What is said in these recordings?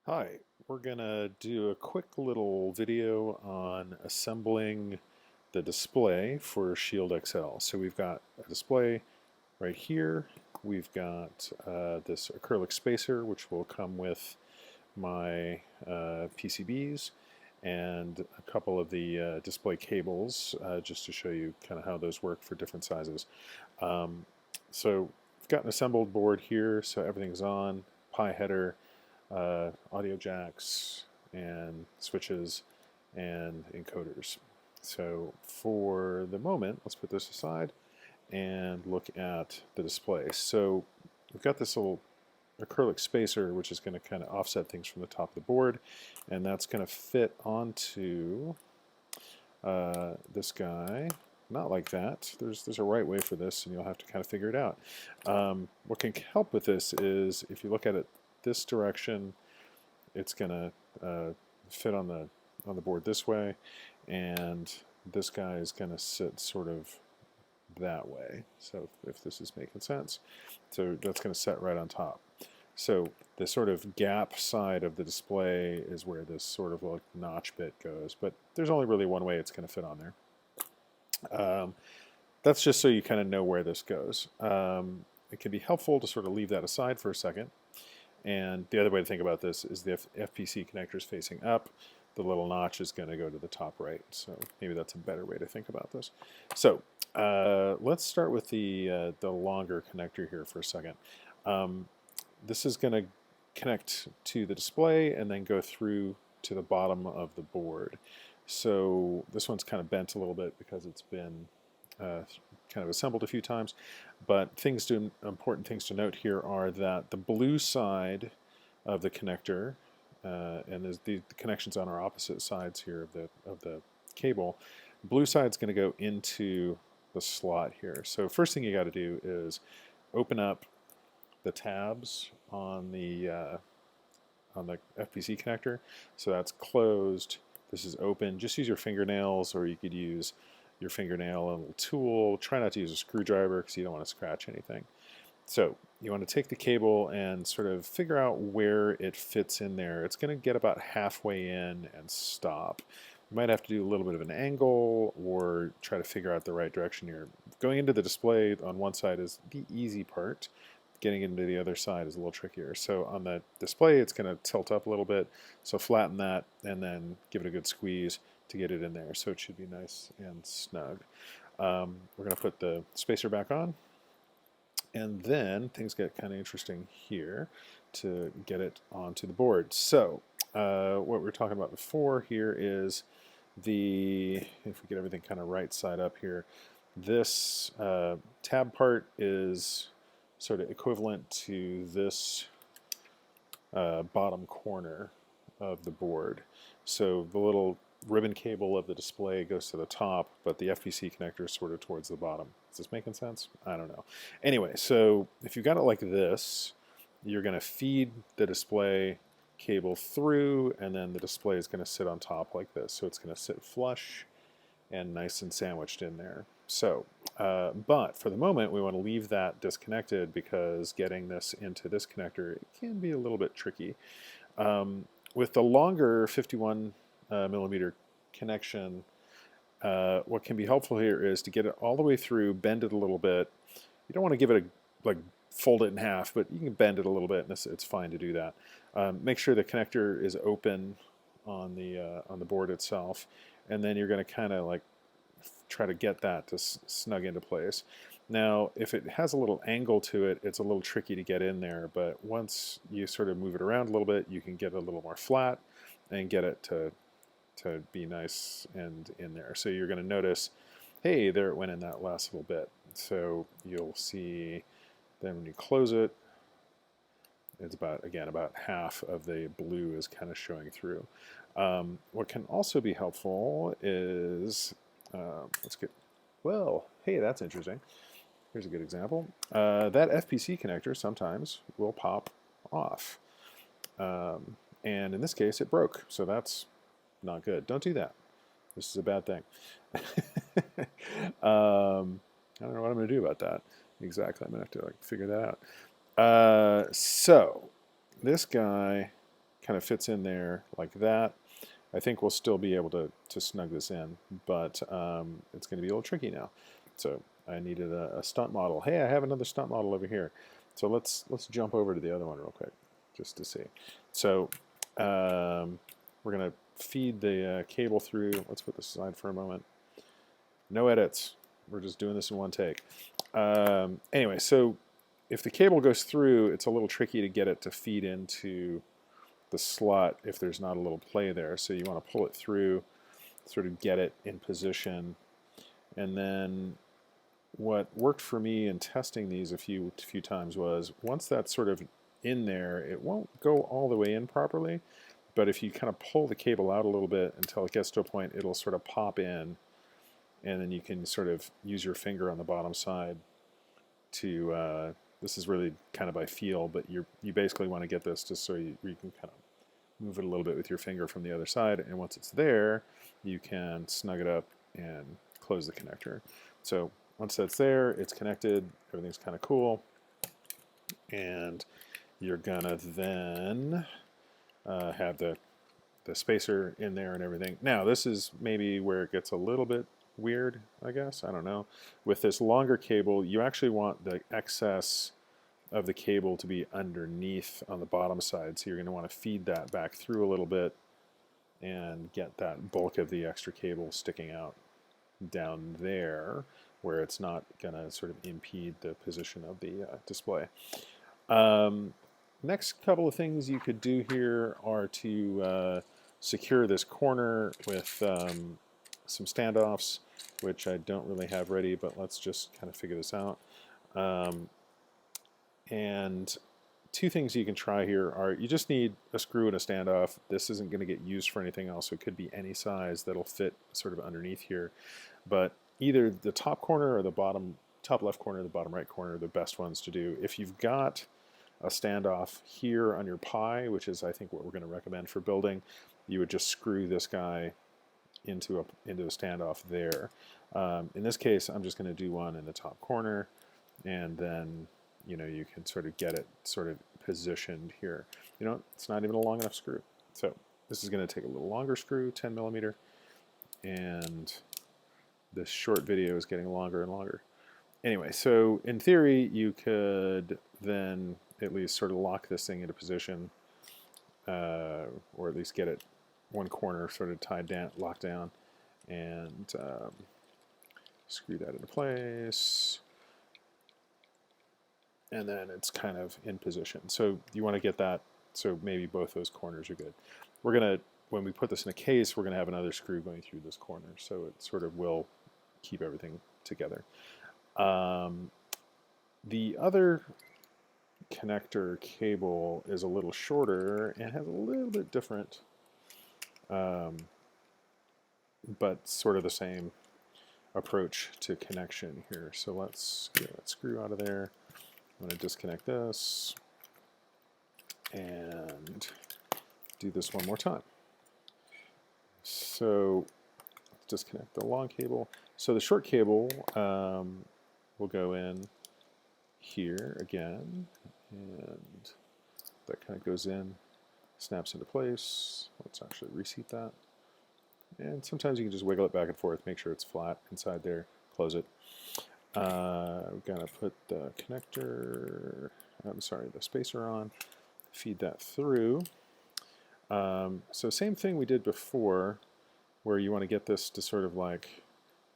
Hi, we're going to do a quick little video on assembling the display for shieldXL. So we've got a display right here. We've got this acrylic spacer, which will come with my PCBs, and a couple of the display cables, just to show you kind of how those work for different sizes. Um, so we've got an assembled board here, so everything's on, Pi header, audio jacks and switches and encoders. So for the moment, let's put this aside and look at the display. So we've got this little acrylic spacer, which is going to kind of offset things from the top of the board, and that's going to fit onto this guy. Not like that. There's a right way for this, and you'll have to kind of figure it out. What can help with this is if you look at it this direction, it's gonna fit on the board this way, and this guy is gonna sit sort of that way. So if this is making sense, so that's gonna set right on top. So the sort of gap side of the display is where this sort of like notch bit goes, but there's only really one way it's gonna fit on there. That's just so you kind of know where this goes. It can be helpful to sort of leave that aside for a second. And the other way to think about this is the FPC connector is facing up. The little notch is going to go to the top right. So maybe that's a better way to think about this. So let's start with the longer connector here for a second. This is going to connect to the display and then go through to the bottom of the board. So this one's kind of bent a little bit because it's been kind of assembled a few times. But important things to note here are that the blue side of the connector, and there's the connections on our opposite sides here of the cable, blue side's going to go into the slot here. So first thing you got to do is open up the tabs on the FPC connector. So that's closed. This is open. Just use your fingernails, or you could use your fingernail and a little tool. Try not to use a screwdriver because you don't want to scratch anything. So you want to take the cable and sort of figure out where it fits in there. It's going to get about halfway in and stop. You might have to do a little bit of an angle or try to figure out the right direction here. Going into the display on one side is the easy part. Getting into the other side is a little trickier. So on the display, it's going to tilt up a little bit. So flatten that and then give it a good squeeze to get it in there. So it should be nice and snug. We're going to put the spacer back on. And then things get kind of interesting here to get it onto the board. So what we were talking about before here is if we get everything kind of right side up here, this tab part is sort of equivalent to this bottom corner of the board. So the little ribbon cable of the display goes to the top, but the FPC connector is sort of towards the bottom. Is this making sense? I don't know. Anyway, so if you've got it like this, you're going to feed the display cable through, and then the display is going to sit on top like this. So it's going to sit flush and nice and sandwiched in there. So, but for the moment, we want to leave that disconnected because getting this into this connector, it can be a little bit tricky. With the longer 51 millimeter connection, what can be helpful here is to get it all the way through, bend it a little bit. You don't want to give it like fold it in half, but you can bend it a little bit, and it's fine to do that. Make sure the connector is open on the board itself, and then you're going to kind of like try to get that to snug into place. Now, if it has a little angle to it, it's a little tricky to get in there, but once you sort of move it around a little bit, you can get it a little more flat and get it to be nice and in there. So you're going to notice, hey, there it went in that last little bit. So you'll see then when you close it, it's about half of the blue is kind of showing through. What can also be helpful is, well, hey, that's interesting. Here's a good example. That FPC connector sometimes will pop off. And in this case, it broke. So that's not good. Don't do that. This is a bad thing. I don't know what I'm going to do about that exactly. I'm going to have to figure that out. So this guy kind of fits in there like that. I think we'll still be able to snug this in, but it's going to be a little tricky now. So I needed a stunt model. Hey, I have another stunt model over here. So let's jump over to the other one real quick, just to see. So we're going to feed the cable through. Let's put this aside for a moment. No edits. We're just doing this in one take. Anyway, so if the cable goes through, it's a little tricky to get it to feed into the slot if there's not a little play there. So you want to pull it through, sort of get it in position. And then what worked for me in testing these a few times was once that's sort of in there, it won't go all the way in properly. But if you kind of pull the cable out a little bit until it gets to a point, it'll sort of pop in. And then you can sort of use your finger on the bottom side to, this is really kind of by feel, but you basically want to get this just so you can kind of move it a little bit with your finger from the other side. And once it's there, you can snug it up and close the connector. So once that's there, it's connected, everything's kind of cool. And you're gonna then have the spacer in there and everything. Now this is maybe where it gets a little bit weird, I guess. I don't know. With this longer cable, you actually want the excess of the cable to be underneath on the bottom side. So you're going to want to feed that back through a little bit and get that bulk of the extra cable sticking out down there where it's not going to sort of impede the position of the display. Next couple of things you could do here are to secure this corner with some standoffs, which I don't really have ready, but let's just kind of figure this out. And two things you can try here are you just need a screw and a standoff. This isn't going to get used for anything else, so it could be any size that'll fit sort of underneath here. But either the top corner or the top left corner or the bottom right corner are the best ones to do. If you've got a standoff here on your Pi, which is I think what we're going to recommend for building, you would just screw this guy into a standoff there. In this case, I'm just going to do one in the top corner, and then you can sort of get it sort of positioned here. It's not even a long enough screw. So this is going to take a little longer screw, 10 millimeter, and this short video is getting longer and longer. Anyway, so in theory, you could then at least sort of lock this thing into position, or at least get it one corner sort of tied down, locked down, and screw that into place. And then it's kind of in position. So you want to get that so maybe both those corners are good. We're going to, when we put this in a case, we're going to have another screw going through this corner, so it sort of will keep everything together. The other connector cable is a little shorter and has a little bit different, but sort of the same approach to connection here. So let's get that screw out of there. I'm going to disconnect this and do this one more time. So let's disconnect the long cable. So the short cable will go in here again, and that kind of goes in, snaps into place. Let's actually reseat that. And sometimes you can just wiggle it back and forth, make sure it's flat inside there, close it. We're going to put the connector, the spacer on, feed that through. So same thing we did before, where you want to get this to sort of like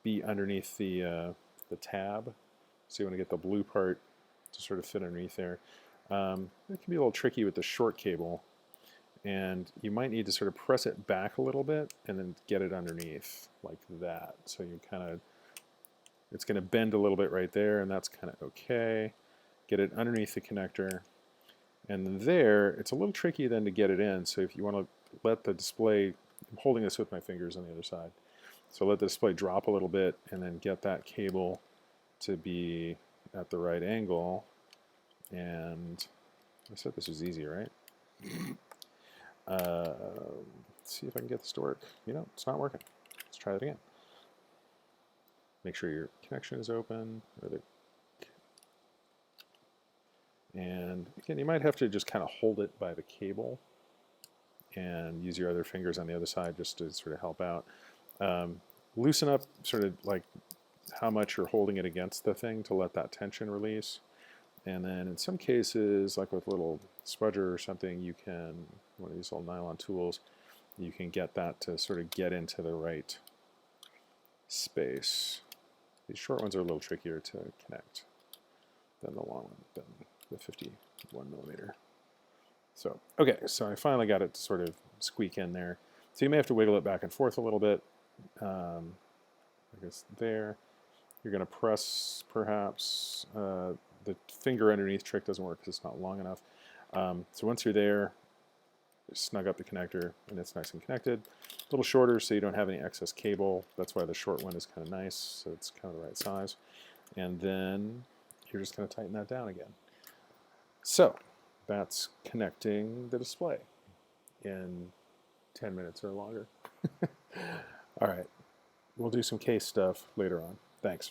be underneath the tab. So you want to get the blue part to sort of fit underneath there. It can be a little tricky with the short cable, and you might need to sort of press it back a little bit and then get it underneath like that. So you kind of, it's going to bend a little bit right there, and that's kind of okay. Get it underneath the connector, and then there, it's a little tricky then to get it in. So if you want to let the display, I'm holding this with my fingers on the other side, so let the display drop a little bit and then get that cable to be at the right angle. And I said this was easy, right? Let's see if I can get this to work. It's not working. Let's try it again. Make sure your connection is open, and again, you might have to just kind of hold it by the cable and use your other fingers on the other side just to sort of help out. Loosen up sort of like how much you're holding it against the thing to let that tension release. And then in some cases, like with a little spudger or something, you can, one of these little nylon tools, you can get that to sort of get into the right space. These short ones are a little trickier to connect than the long one, than the 51 millimeter. So, okay, so I finally got it to sort of squeak in there. So you may have to wiggle it back and forth a little bit. I guess there. You're going to press, perhaps, the finger underneath trick doesn't work because it's not long enough. So once you're there, snug up the connector, and it's nice and connected. A little shorter so you don't have any excess cable. That's why the short one is kind of nice, so it's kind of the right size. And then you're just going to tighten that down again. So that's connecting the display in 10 minutes or longer. All right, we'll do some case stuff later on. Thanks.